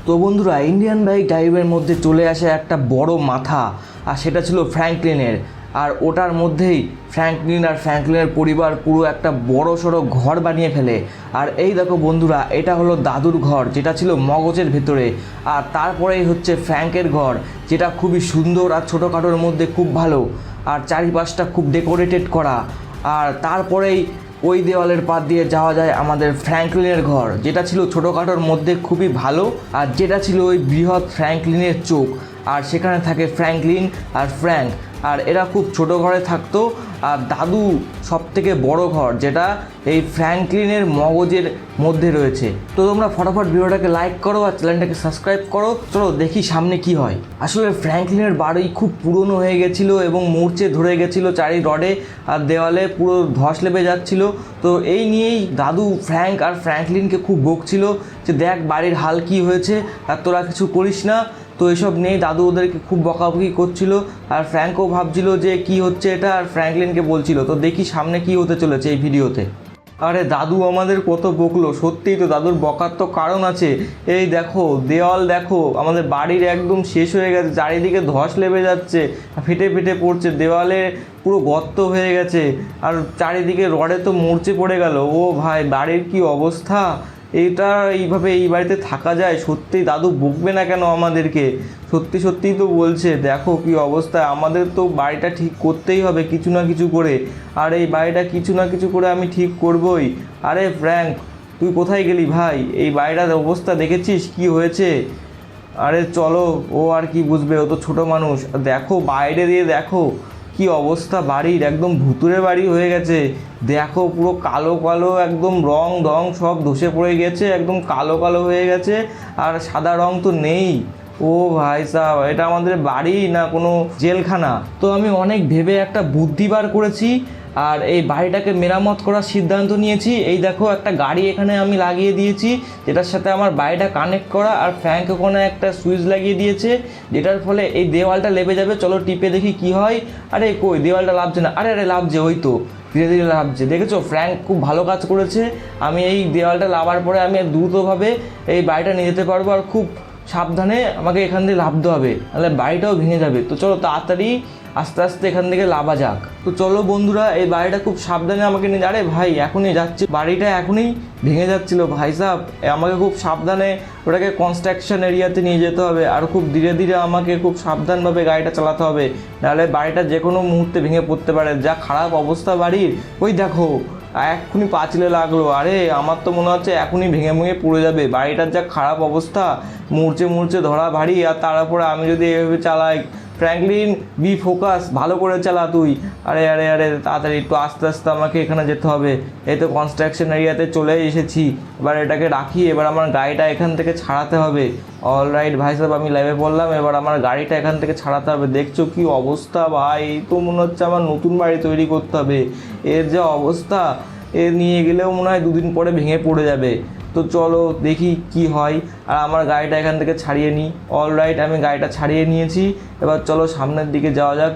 তো বন্ধুরা, Indian bike ড্রাইভের মধ্যে চলে আসে একটা বড় মাথা, আর সেটা ছিল ফ্র্যাঙ্কলিনের। আর ওটার মধ্যেই ফ্র্যাঙ্কলিনের পরিবার পুরো একটা বড় সড়ো ঘর বানিয়ে ফেলে। আর এই দেখো বন্ধুরা, এটা হলো দাদুর ঘর, যেটা ছিল মগজের ভেতরে। আর তারপরেই হচ্ছে ফ্র্যাঙ্কের ঘর, যেটা খুবই সুন্দর আর ছোটোখাটোর মধ্যে খুব ভালো, আর চারিপাশটা খুব ডেকোরেটেড করা। আর তারপরেই ওই দেওয়ালের পাশ দিয়ে যাওয়া যায় আমাদের ফ্র্যাঙ্কলিনের ঘর, যেটা ছিল ছোটোখাটোর মধ্যে খুবই ভালো, আর যেটা ছিল ওই বৃহৎ ফ্র্যাঙ্কলিনের চোখ। আর সেখানে থাকে ফ্র্যাঙ্কলিন আর ফ্র্যাঙ্ক, আর এরা খুব ছোট ঘরে থাকতো। আর দাদু সব থেকে বড় ঘর, যেটা এই ফ্র্যাঙ্কলিনের মগজের মধ্যে রয়েছে। তো তোমরা ফটাফট ভিডিওটাকে লাইক করো আর চ্যানেলটাকে সাবস্ক্রাইব করো। চলো দেখি সামনে কি হয়। আসলে ফ্র্যাঙ্কলিনের বাড়ি খুব পুরনো হয়ে গেছিলো এবং মূর্ছে ধরে গেছিলো চারি রডে আর দেওয়ালে, পুরো ধস লেবে যাচ্ছিল। তো এই নিয়েই দাদু ফ্র্যাঙ্ক আর ফ্র্যাঙ্কলিনকে খুব বকছিল যে দেখ বাড়ির হাল কি হয়েছে আর তোরা কিছু করিস না। তো এসব নিয়েই দাদু ওদেরকে খুব বকাবকি করছিল, আর ফ্র্যাঙ্কও ভাবছিল যে কি হচ্ছে এটা, আর ফ্র্যাঙ্কলিনকে বলছিল। তো দেখি সামনে কি হতে চলেছে এই ভিডিওতে। আরে দাদু আমাদের কত বকলো, সত্যিই তো দাদুর বকার তো কারণ আছে। এই দেখো দেওয়াল, দেখো আমাদের বাড়ির একদম শেষ হয়ে গেছে, চারিদিকে ধস লেবে যাচ্ছে, ফেটে ফেটে পড়ছে, দেওয়ালে পুরো গর্ত হয়ে গেছে, আর চারিদিকে রডে তো মরচে পড়ে গেল। ও ভাই, বাড়ির কি অবস্থা! এইভাবে এই বাড়িতে থাকা যায়? সত্যি দাদু বকবে না কেন আমাদেরকে? সত্যি সত্যিই তো বলছে, দেখো কি অবস্থা। আমাদের তো বাড়িটা ঠিক করতেই হবে কিছু না কিছু করে, আর এই বাড়িটা কিছু না কিছু করে আমি ঠিক করবই। আরে ফ্র্যাঙ্ক, তুই কোথায় গেলি ভাই? এই বাড়িটার অবস্থা দেখেছিস কি হয়েছে? আরে চলো, ও আর কি বুঝবে, ও তো ছোটো মানুষ। দেখো বাইরে দিয়ে দেখো কি অবস্থা বাড়ির, একদম ভুতুরে বাড়ি হয়ে গেছে। দেখো পুরো কালো কালো, একদম রং সব ধসে পড়ে গেছে, একদম কালো কালো হয়ে গেছে, আর সাদা রং তো নেই। ও ভাই সাহেব, এটা আমাদের বাড়ি না কোনো জেলখানা? তো আমি অনেক ভেবে একটা বুদ্ধি বার করেছি, আর এই বাড়িটাকে মেরামত করার সিদ্ধান্ত নিয়েছি। এই দেখো একটা গাড়ি এখানে আমি লাগিয়ে দিয়েছি, যেটার সাথে আমার বাড়িটা কানেক্ট করা, আর ফ্র্যাঙ্ক ওখানে একটা সুইচ লাগিয়ে দিয়েছে, যেটার ফলে এই দেওয়ালটা লেবে যাবে। চলো টিপে দেখি কি হয়। আরে কই, দেওয়ালটা লাভছে না। আরে লাভছে, ওই তো ধীরে ধীরে লাভছে। দেখেছো, ফ্র্যাঙ্ক খুব ভালো কাজ করেছে। আমি এই দেওয়ালটা লাভার পরে আমি দ্রুতভাবে এই বাড়িটা নিয়ে যেতে পারবো, আর খুব সাবধানে আমাকে এখান থেকে লাভতে হবে, নাহলে বাড়িটাও ভেঙে যাবে। তো চলো তাড়াতাড়ি আস্তে আস্তে এখান থেকে লাভা যাক। তো চলো বন্ধুরা, এই বাড়িটা খুব সাবধানে আমাকে নিয়ে, আরে ভাই এখনই যাচ্ছে, বাড়িটা এখনই ভেঙে যাচ্ছিল ভাই সাহেব। আমাকে খুব সাবধানে ওটাকে কনস্ট্রাকশন এরিয়াতে নিয়ে যেতে হবে, আর খুব ধীরে ধীরে আমাকে খুব সাবধানভাবে গাড়িটা চালাতে হবে, নাহলে বাড়িটা যে কোনো মুহূর্তে ভেঙে পড়তে পারে। যা খারাপ অবস্থা বাড়ির, ওই দেখো এক্ষুনি পাঁচিলে লাগলো। আরে আমার তো মনে হচ্ছে এখনই ভেঙে পড়ে যাবে। বাড়িটার যা খারাপ অবস্থা, মূর্ছে ধরা বাড়ি, আর তার উপরে আমি যদি এভাবে চালাই। ফ্র্যাঙ্কলিন, বি ফোকাস, ভালো করে চালা তুই। আরে তাড়াতাড়ি একটু আস্তে আস্তে আমাকে এখানে যেতে হবে। এই তো কনস্ট্রাকশন এরিয়াতে চলে এসেছি। এবার এটাকে রাখি, এবার আমার গাড়িটা এখান থেকে ছাড়াতে হবে। অলরাইট ভাই সাহেব, আমি লাইভে বললাম, এবার আমার গাড়িটা এখান থেকে ছাড়াতে হবে। দেখছো কি অবস্থা ভাই, তো মনে হচ্ছে আমার নতুন বাড়ি তৈরি করতে হবে। এর যে অবস্থা, এ নিয়ে গেলেও মনে হয় দুদিন পরে ভেঙে পড়ে যাবে। তো চলো দেখি কি হয়, আর আমার গাড়িটা এখান থেকে ছাড়িয়ে নিই। অলরাইট, আমি গাড়িটা ছাড়িয়ে নিয়েছি। এবার চলো সামনের দিকে যাওয়া যাক।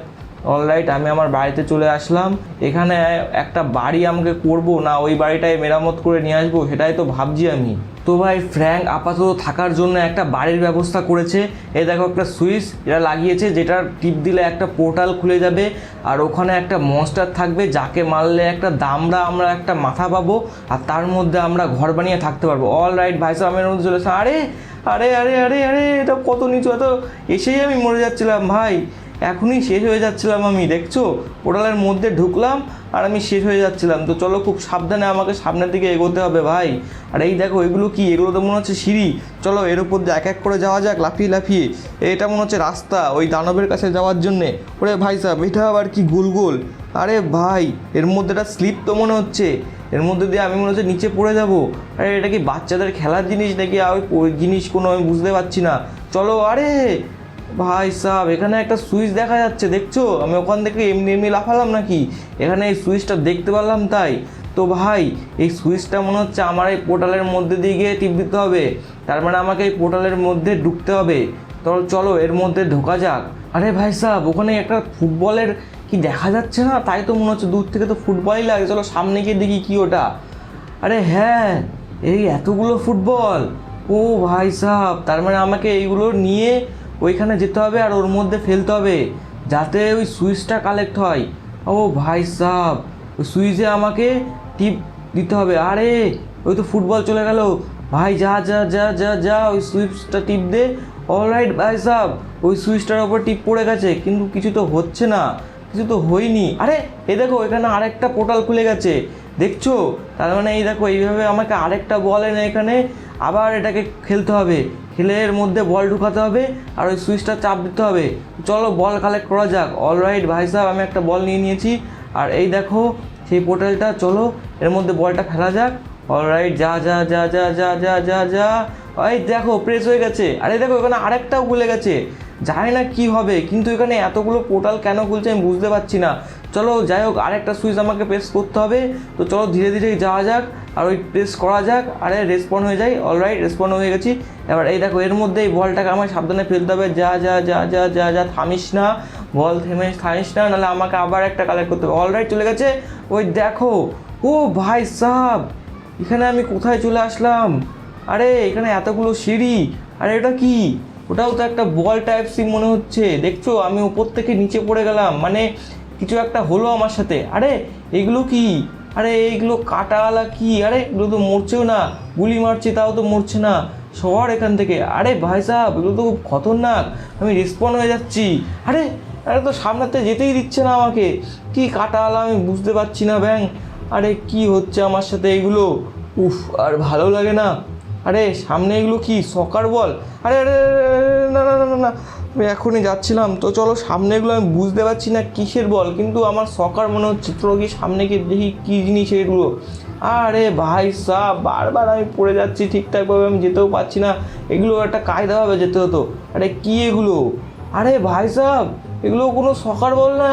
অলরাইট, আমি আমার বাড়িতে চলে আসলাম। এখানে একটা বাড়ি আমাকে করবো না ওই বাড়িটায় মেরামত করে নিয়ে আসবো, সেটাই তো ভাবছি আমি। তো ভাই ফ্র্যাঙ্ক আপাতত থাকার জন্য একটা বাড়ির ব্যবস্থা করেছে। এই দেখো একটা সুইচ এটা লাগিয়েছে, যেটা টিপ দিলে একটা পোর্টাল খুলে যাবে, আর ওখানে একটা মনস্টার থাকবে, যাকে মারলে একটা দামড়া আমরা একটা মাথা পাবো, আর তার মধ্যে আমরা ঘর বানিয়ে থাকতে পারবো। অলরাইট ভাই সাহেব, আমি এর মধ্যে চলে এসেছি। আরে এটা কত নিচু, এত এসেই আমি মরে যাচ্ছিলাম ভাই, এখনই শেষ হয়ে যাচ্ছিলাম আমি। দেখছো, পোর্টালের মধ্যে ঢুকলাম আর আমি শেষ হয়ে যাচ্ছিলাম। তো চলো খুব সাবধানে আমাকে সামনের দিকে এগোতে হবে ভাই। আর এই দেখো এগুলো কি, এগুলো তো মনে হচ্ছে সিঁড়ি। চলো এর উপর দিয়ে এক এক করে যাওয়া যাক, লাফিয়ে। এটা মনে হচ্ছে রাস্তা ওই দানবের কাছে যাওয়ার জন্যে। ওরে ভাই সাহেব, এটা আবার কি গোল। আরে ভাই, এর মধ্যে একটা স্লিপ তো মনে হচ্ছে, এর মধ্যে দিয়ে আমি মনে হচ্ছে নিচে পড়ে যাবো। আরে এটা কি বাচ্চাদের খেলার জিনিস নাকি ওই জিনিস কোনো আমি বুঝতে পারছি না। চলো, আরে ভাই সাহেব, এখানে একটা সুইচ দেখা যাচ্ছে, দেখছো? আমি ওখান থেকে এমনি লাফালাম নাকি? এখানে এই সুইচটা দেখতে পারলাম তাই। তো ভাই এই সুইচটা মনে হচ্ছে আমার এই পোর্টালের মধ্যে দিয়ে গিয়ে টিপ দিতে হবে, তার মানে আমাকে এই পোর্টালের মধ্যে ঢুকতে হবে। তো চলো এর মধ্যে ঢোকা যাক। আরে ভাই সাহেব, ওখানে একটা ফুটবলের কি দেখা যাচ্ছে না? তাই তো মনে হচ্ছে, দূর থেকে তো ফুটবলই লাগে। চলো সামনে গিয়ে দেখি কি ওটা। আরে হ্যাঁ, এই এতগুলো ফুটবল, ও ভাই সাহেব, তার মানে আমাকে এইগুলো নিয়ে ওইখানে যেতে হবে আর ওর মধ্যে ফেলতে হবে যাতে ওই সুইচটা কালেক্ট হয়। ও ভাই সাহেব, ওই সুইচে আমাকে টিপ দিতে হবে। আরে ওই তো ফুটবল চলে গেল। ভাই যা যা যা যা যা ওই সুইচটা টিপ দে। অলরাইট ভাই সাহেব, ওই সুইচটার ওপর টিপ পড়ে গেছে কিন্তু কিছু তো হচ্ছে না, কিছু তো হয়নি। আরে এই দেখো এখানে আরেকটা পোর্টাল খুলে গেছে, দেখছো? তার মানে এই দেখো এইভাবে আমাকে আরেকটা বল এনে এখানে আবার এটাকে খেলতে হবে, খেলে এর মধ্যে বল ঢুকাতে হবে আর ওই সুইচটা চাপ দিতে হবে। চলো বল কালেক্ট করা যাক। অলরাইট ভাই সাহেব, আমি একটা বল নিয়ে নিয়েছি আর এই দেখো সেই পোর্টালটা, চলো এর মধ্যে বলটা ফেলা যাক। অলরাইট যা যা যা যা যা যা যা যা এই দেখো প্রেস হয়ে গেছে। আরে দেখো এখানে আরেকটাও খুলে গেছে, জানি না কি হবে, কিন্তু এখানে এতগুলো পোর্টাল কেন খুলছে আমি বুঝতে পারছি না। চলো যাই হোক, আরেকটা সুইচ আমাকে প্রেস করতে হবে, তো চলো ধীরে ধীরে যাওয়া যাক আর ওই প্রেস করা যাক। আরে রেসপন্ড হয়ে যায়। অলরাইট রেসপন্ড হয়ে গেছি। এবার এই দেখো এর মধ্যে এই বলটাকে আমার সাবধানে ফেলতে হবে। যা যা যা যা যা যা থামিস না বল, থামিস না, নাহলে আমাকে আবার একটা কালেক্ট করতে হবে। অলরাইট চলে গেছে। ওই দেখো, ও ভাই সাহেব, এখানে আমি কোথায় চলে আসলাম? আরে এখানে এতগুলো সিঁড়ি, আরে এটা কি? ওটাও তো একটা বল টাইপ সিম মনে হচ্ছে, দেখছো? আমি উপর থেকে নিচে পড়ে গেলাম, মানে কিছু একটা হলো আমার সাথে। আরে এগুলো কি? আরে এইগুলো কাটাওয়ালা কি? আরে এগুলো তো মরছেও না, গুলি মারছে তাও তো মরছে না। সর এখান থেকে। আরে ভাই সাহেব, এগুলো তো খুব খতরনাক, আমি রেসপন্ড হয়ে যাচ্ছি। আরে আরে তো সামনেতে যেতেই দিচ্ছে না আমাকে, কি কাটাওয়ালা আমি বুঝতে পারছি না ব্যাং। আরে কি হচ্ছে আমার সাথে এগুলো? উফ, আর ভালো লাগে না। আরে সামনে এগুলো কি সকার বল? আরে আরে না না না না না, আমি এখনই যাচ্ছিলাম তো, চলো সামনে এগুলো আমি বুঝতে পারছি না কিসের বল, কিন্তু আমার সকার মনে হচ্ছে। তো কি সামনে গিয়ে দেখি কী জিনিস এগুলো। আরে ভাই সাহেব, বারবার আমি পড়ে যাচ্ছি, ঠিকঠাকভাবে আমি যেতেও পারছি না। এগুলো একটা কায়দাভাবে যেতে হতো। আরে কি এগুলো? আরে ভাই সাহেব, এগুলো কোনো সকার বল না,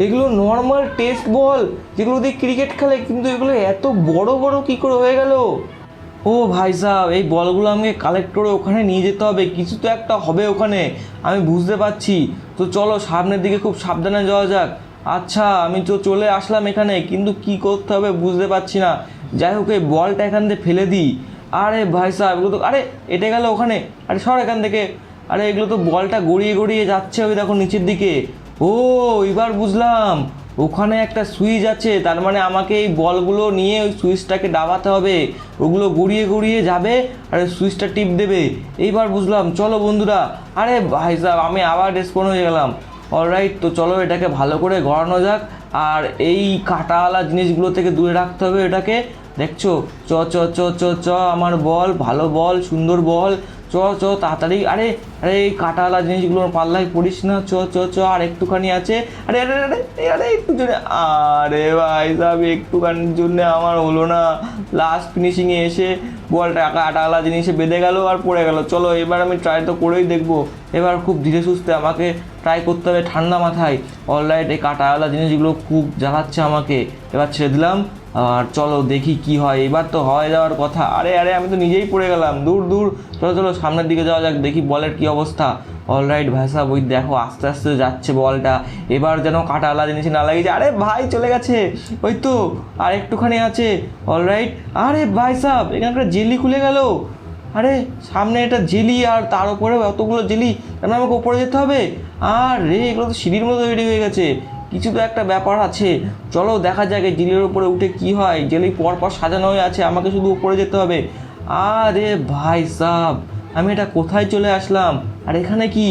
এগুলো নর্মাল টেস্ট বল যেগুলো দিয়ে ক্রিকেট খেলে, কিন্তু এগুলো এত বড় বড় কী করে হয়ে গেল? ও ভাই সাহেব, এই বলগুলো আমাকে কালেক্ট করে ওখানে নিয়ে যেতে হবে, কিছু তো একটা হবে ওখানে, আমি বুঝতে পারছি। তো চলো সামনের দিকে খুব সাবধানে যাওয়া যাক। আচ্ছা আমি তো চলে আসলাম এখানে, কিন্তু কি করতে হবে বুঝতে পারছি না। যাই হোক, এই বলটা এখান থেকে ফেলে দিই। আরে ভাই সাহেব, এগুলো তো, আরে এটা গেল ওখানে। আরে সর এখান থেকে। আরে এগুলো তো বলটা গড়িয়ে গড়িয়ে যাচ্ছে, ওই দেখো নিচের দিকে। ও এবার বুঝলাম, ওখানে একটা সুইচ আছে, তার মানে আমাকে এই বলগুলো নিয়ে ওই সুইচটাকে দাবাতে হবে, ওগুলো গড়িয়ে গড়িয়ে যাবে আর সুইচটা টিপ দেবে। এইবার বুঝলাম। চলো বন্ধুরা। আরে ভাই সাহেব, আমি আবার রেসপন্ড হয়ে গেলাম। অলরাইট, তো চলো এটাকে ভালো করে গড়ানো যাক আর এই কাঁটাওয়ালা জিনিসগুলো থেকে দূরে রাখতে হবে এটাকে। দেখছো? চ চ চ চ চ আমার বল, ভালো বল, সুন্দর বল, চ চ তাড়াতাড়ি। আরে আরে এই কাঁটাওয়ালা জিনিসগুলোর পাল্লায় পড়িস না, চ চ চ আর একটুখানি আছে। আরে আরে আরে আরে একটু জন্য, আরে ভাই সাহেব একটুখানির জন্য আমার হলো না, লাস্ট ফিনিশিংয়ে এসে বলটা কাঁটাওয়ালা জিনিসে বেঁধে গেল আর পড়ে গেল। চলো এবার আমি ট্রাই তো করেই দেখবো, এবার খুব ধীরে সুস্থে আমাকে ট্রাই করতে হবে, ঠান্ডা মাথায়। অলরাইট, এই কাঁটাওয়ালা জিনিসগুলো খুব জ্বালাচ্ছে আমাকে, এবার ছেড়ে দিলাম আর চলো দেখি কি হয়। এবার তো হয়ে যাওয়ার কথা। আরে আরে আমি তো নিজেই পড়ে গেলাম, দূর দূর। চলো চলো সামনের দিকে যাওয়া যাক, দেখি বলের কি অবস্থা। অলরাইট ভাই সাহেব, ওই দেখো আস্তে আস্তে যাচ্ছে বলটা, এবার যেন কাঁটাওয়ালা জিনিসে না লাগিয়েছে। আরে ভাই চলে গেছে, ওই তো আর একটুখানি আছে। অলরাইট। আরে ভাই সাহেব, এখানকার জেলি খুলে গেল। আরে সামনে এটা জেলি আর তার উপরে এতগুলো জেলি, কেন আমাকে উপরে যেতে হবে? আর রে এগুলো তো সিঁড়ির মতো তৈরি হয়ে গেছে, কিছু তো একটা ব্যাপার আছে। চলো দেখা যাক এই জেলির উপরে উঠে কি হয়। জেলি পরপর সাজানো হয়ে আছে, আমাকে শুধু উপরে যেতে হবে। আরে ভাই সাহেব, আমি এটা কোথায় চলে আসলাম? আর এখানে কি?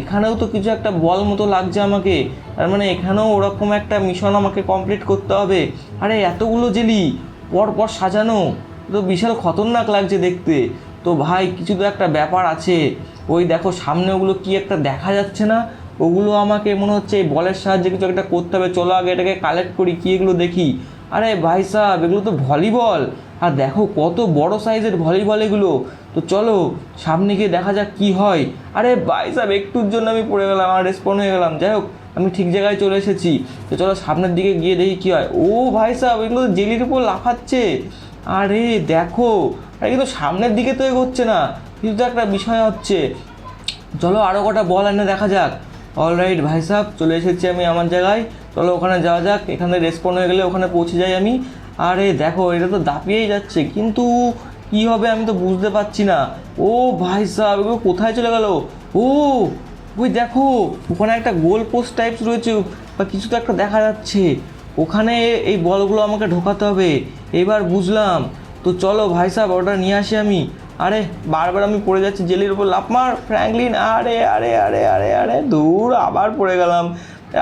এখানেও তো কিছু একটা বল মতো লাগছে আমাকে, তার মানে এখানেও ওরকম একটা মিশন আমাকে কমপ্লিট করতে হবে। আরে এতগুলো জেলি পরপর সাজানো, তো বিশাল খতরনাক লাগছে দেখতে। তো ভাই কিছু তো একটা ব্যাপার আছে। ওই দেখো সামনে ওগুলো কি একটা দেখা যাচ্ছে না, ওগুলো আমাকে মনে হচ্ছে এই বলের সাহায্যে কিছু একটা করতে হবে। চলো আগে এটাকে কালেক্ট করি, কি এগুলো দেখি। আরে ভাই সাহেব, এগুলো তো ভলিবল, আর দেখো কত বড় সাইজের ভলিবল এগুলো। তো চলো সামনে গিয়ে দেখা যাক কি হয়। আরে ভাই সাহেব, একটুর জন্য আমি পড়ে গেলাম আর রেসপন্ড হয়ে গেলাম। যাই হোক, আমি ঠিক জায়গায় চলে এসেছি। তো চলো সামনের দিকে গিয়ে দেখি কী হয়। ও ভাই সাহেব, এগুলো তো জেলির উপর লাফাচ্ছে। আরে দেখো, আরে কিন্তু সামনের দিকে তো এগোচ্ছে না, কিছু তো একটা বিষয় হচ্ছে। চলো আরও কটা বল এনে দেখা যাক। অলরাইট ভাই সাহেব, চলে এসেছি আমি আমার জায়গায়। চলো ওখানে যাওয়া যাক, এখানে রেসপন্ড হয়ে গেলে ওখানে পৌঁছে যাই আমি। আরে দেখো, এটা তো দাপিয়েই যাচ্ছে, কিন্তু কি হবে আমি তো বুঝতে পারছি না। ও ভাই সাহেব, এগুলো কোথায় চলে গেল? ও ওই দেখো, ওখানে একটা গোল পোস্ট টাইপস রয়েছে বা কিছু তো একটা দেখা যাচ্ছে। ওখানে এই বলগুলো আমাকে ঢোকাতে হবে, এবার বুঝলাম। তো চলো ভাই সাহেব, ওটা নিয়ে আসি আমি। আরে বারবার আমি পড়ে যাচ্ছি, জেলির উপর লাফ মার ফ্র্যাঙ্কলিন। আরে আরে আরে আরে আরে দূর, আবার পড়ে গেলাম।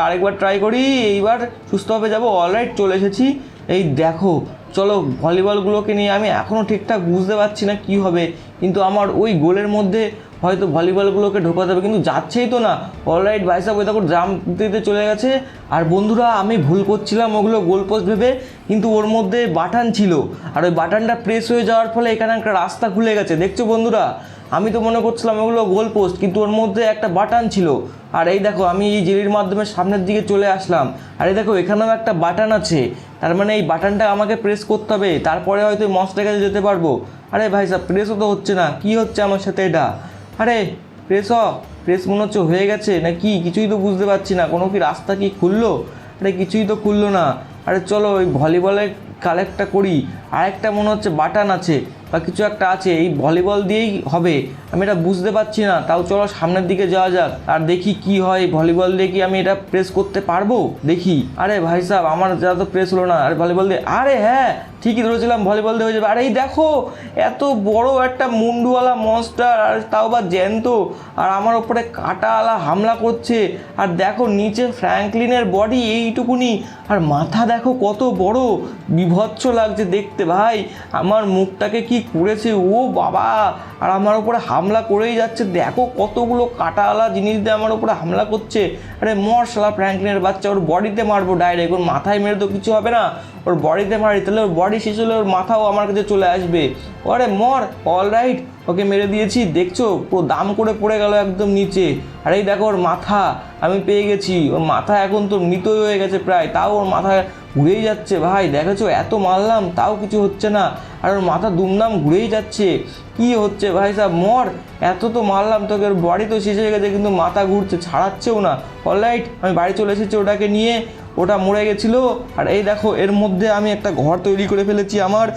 আরেকবার ট্রাই করি, এইবার সুস্থভাবে যাবো। অলরাইট, চলে এসেছি। এই দেখো, চলো ভলিবলগুলোকে নিয়ে আমি এখনও ঠিকঠাক বুঝতে পারছি না কি হবে, কিন্তু আমার ওই গোলের মধ্যে হয়তো ভলিবলগুলোকে ঢোকাতে হবে, কিন্তু যাচ্ছেই তো না। অলরাইট ভাই সাহেব, ওই দেখো জাম্প দিতে চলে গেছে। আর বন্ধুরা, আমি ভুল করছিলাম ওগুলো গোল পোস্ট ভেবে, কিন্তু ওর মধ্যে বাটন ছিল, আর ওই বাটনটা প্রেস হয়ে যাওয়ার ফলে এখানে একটা রাস্তা খুলে গেছে। দেখছো বন্ধুরা, আমি তো মনে করছিলাম ওগুলো গোল পোস্ট, কিন্তু ওর মধ্যে একটা বাটন ছিল। আর এই দেখো, আমি এই জেলির মাধ্যমে সামনের দিকে চলে আসলাম। আর এই দেখো, এখানেও একটা বাটন আছে, তার মানে এই বাটনটা আমাকে প্রেস করতে হবে, তারপরে হয়তো মনস্টারের কাছে যেতে পারবো। আরে ভাই সাহেব, প্রেসও তো হচ্ছে না, কি হচ্ছে আমার সাথে এটা? আরে প্রেস মনে হচ্ছে হয়ে গেছে না কি, কিছুই তো বুঝতে পারছি না। কোনো কি রাস্তা কি খুললো? আরে কিছুই তো খুললো না। আরে চলো ওই ভলিবলে কালেক্টটা করি। আরেকটা মনে হচ্ছে বাটন আছে বা কিছু একটা আছে, এই ভলিবল দিয়েই হবে, আমি এটা বুঝতে পারছি না। তাও চলো সামনের দিকে যাওয়া যাক আর দেখি কি হয়। ভলিবল দিয়ে কি আমি এটা প্রেস করতে পারবো? দেখি। আরে ভাই সাহেব, আমার যা তো প্রেস হলো না। আর ভলিবল দিয়ে, আরে হ্যাঁ, ঠিকই ধরেছিলাম, ভলিবল দিয়ে হয়ে যাবে। আর এই দেখো, এত বড় একটা মুন্ডুওয়ালা মনস্টার, আর তাও বা জ্যান্ত, আর আমার ওপরে কাঁটাওয়ালা হামলা করছে। আর দেখো নিচে ফ্র্যাঙ্কলিনের বডি এইটুকুনি, আর মাথা দেখো কত বড়, বিভৎস লাগছে দেখতে ভাই। আমার মুখটাকে কি করেছে ও বাবা! আর আমার উপরে হামলা করেই যাচ্ছে, দেখো কতগুলো কাঁটাওয়ালা জিনিস দিয়ে আমার উপরে হামলা করছে। আরে মর শালা ফ্র্যাঙ্কলিনের বাচ্চা, ওর বডিতে মারবো ডাইরেক্ট, ওর মাথায় মেরে তো কিছু হবে না, ওর বডিতে মারি, তাহলে ওর বডি শেষ হলে ওর মাথাও আমার কাছে চলে আসবে। আরে মর। অলরাইট, ওকে মেরে দিয়েছি। দেখছো, পুরো দাম করে পড়ে গেল একদম নিচে। আর এই দেখো ওর মাথা আমি পেয়ে গেছি। ওর মাথা এখন তো মৃতই হয়ে গেছে প্রায়, তাও ওর মাথা ঘুরেই যাচ্ছে ভাই। দেখেছো, এত মারলাম তাও কিছু হচ্ছে না, আর ওর মাথা দুমদাম ঘুরেই যাচ্ছে। কি হচ্ছে ভাই সাহেব, মর। এত তো মারলাম তোকে, ওর বডি তো শেষ হয়ে গেছে, কিন্তু মাথা ঘুরছে, ছাড়াচ্ছেও না। অলরাইট, আমি বাড়ি চলে এসেছি ওটাকে নিয়ে। ওটা মরে গেছিলো। আর এই দেখো, এর মধ্যে আমি একটা ঘর তৈরি করে ফেলেছি আমার।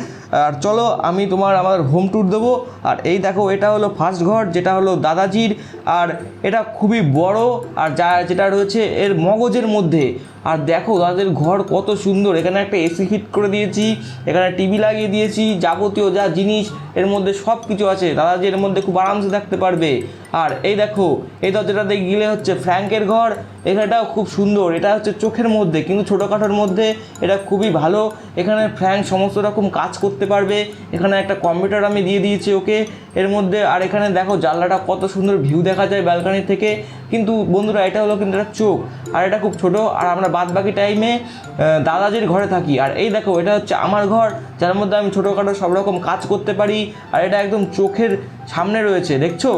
আর চলো আমি আমার হোম ট্যুর দেবো। আর এই দেখো, এটা হলো ফার্স্ট ঘর, যেটা হলো দাদাজির। আর এটা খুবই বড়, আর যেটা রয়েছে এর মগজের মধ্যে। আর দেখো দাদাদের ঘর কত সুন্দর, এখানে একটা এসি ফিট করে দিয়েছি, এখানে টিভি লাগিয়ে দিয়েছি, যাবতীয় যা জিনিস এর মধ্যে সব কিছু আছে। দাদাজি এর মধ্যে খুব আরামসে থাকতে পারবে। আর এই দেখো, এই দরজাটাতে গেলে হচ্ছে ফ্র্যাঙ্কের ঘর। এখানটাও খুব সুন্দর, এটা হচ্ছে চোখের মধ্যে, কিন্তু ছোটোখাটোর মধ্যে এটা খুবই ভালো। এখানে ফ্র্যাঙ্ক সমস্ত রকম কাজ করতে পারবে। এখানে একটা কম্পিউটার আমি দিয়ে দিয়েছি ওকে এর মধ্যে। আর এখানে দেখো জানলাটা কত সুন্দর ভিউ দেখা যায় ব্যালকনি থেকে। কিন্তু বন্ধুরা, এটা হলো কিন্তু একটা চোখ, আর এটা খুব ছোট। আর আমরা বাদ বাকি টাইমে দাদাজির ঘরে থাকি। আর এই দেখো, এটা হচ্ছে আমার ঘর, যার মধ্যে আমি ছোটোখাটো সব রকম কাজ করতে পারি। আর এটা একদম চোখের সামনে রয়েছে, দেখছো?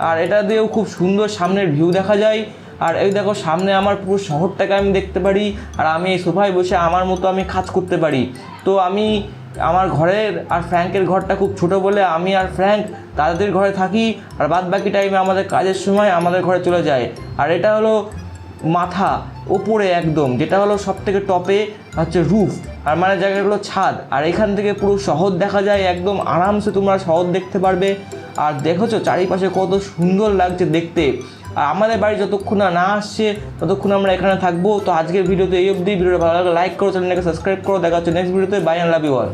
আর এটা দিয়েও খুব সুন্দর সামনের ভিউ দেখা যায়। আর এই দেখো, সামনে আমার পুরো শহরটাকে আমি দেখতে পারি। আর আমি এই সোফায় বসে আমার মতো আমি কাজ করতে পারি। তো আমি আমার ঘরের আর ফ্র্যাঙ্কের ঘরটা খুব ছোট বলে আমি আর ফ্র্যাঙ্ক তাদের ঘরে থাকি, আর বাদ বাকি টাইমে আমাদের কাজের সময় আমাদের ঘরে চলে যায়। আর এটা হলো মাথা ওপরে একদম, যেটা হলো সব থেকে টপে হচ্ছে রুফ, আর মানে জায়গাটা হলো ছাদ। আর এখান থেকে পুরো শহর দেখা যায়, একদম আরামসে তোমরা শহর দেখতে পারবে। আর দেখেছো চারিপাশে কত সুন্দর লাগছে দেখতে। আর আমাদের বাড়ি যতক্ষণ না আসছে ততক্ষণ আমরা এখানে থাকবো। তো আজকের ভিডিওতে এই অবধি। ভিডিওটা ভালো লাগলে লাইক করো, চ্যানেলটাকে সাবস্ক্রাইব করো। দেখা হচ্ছে নেক্সট ভিডিওতে। Bye, I love you all.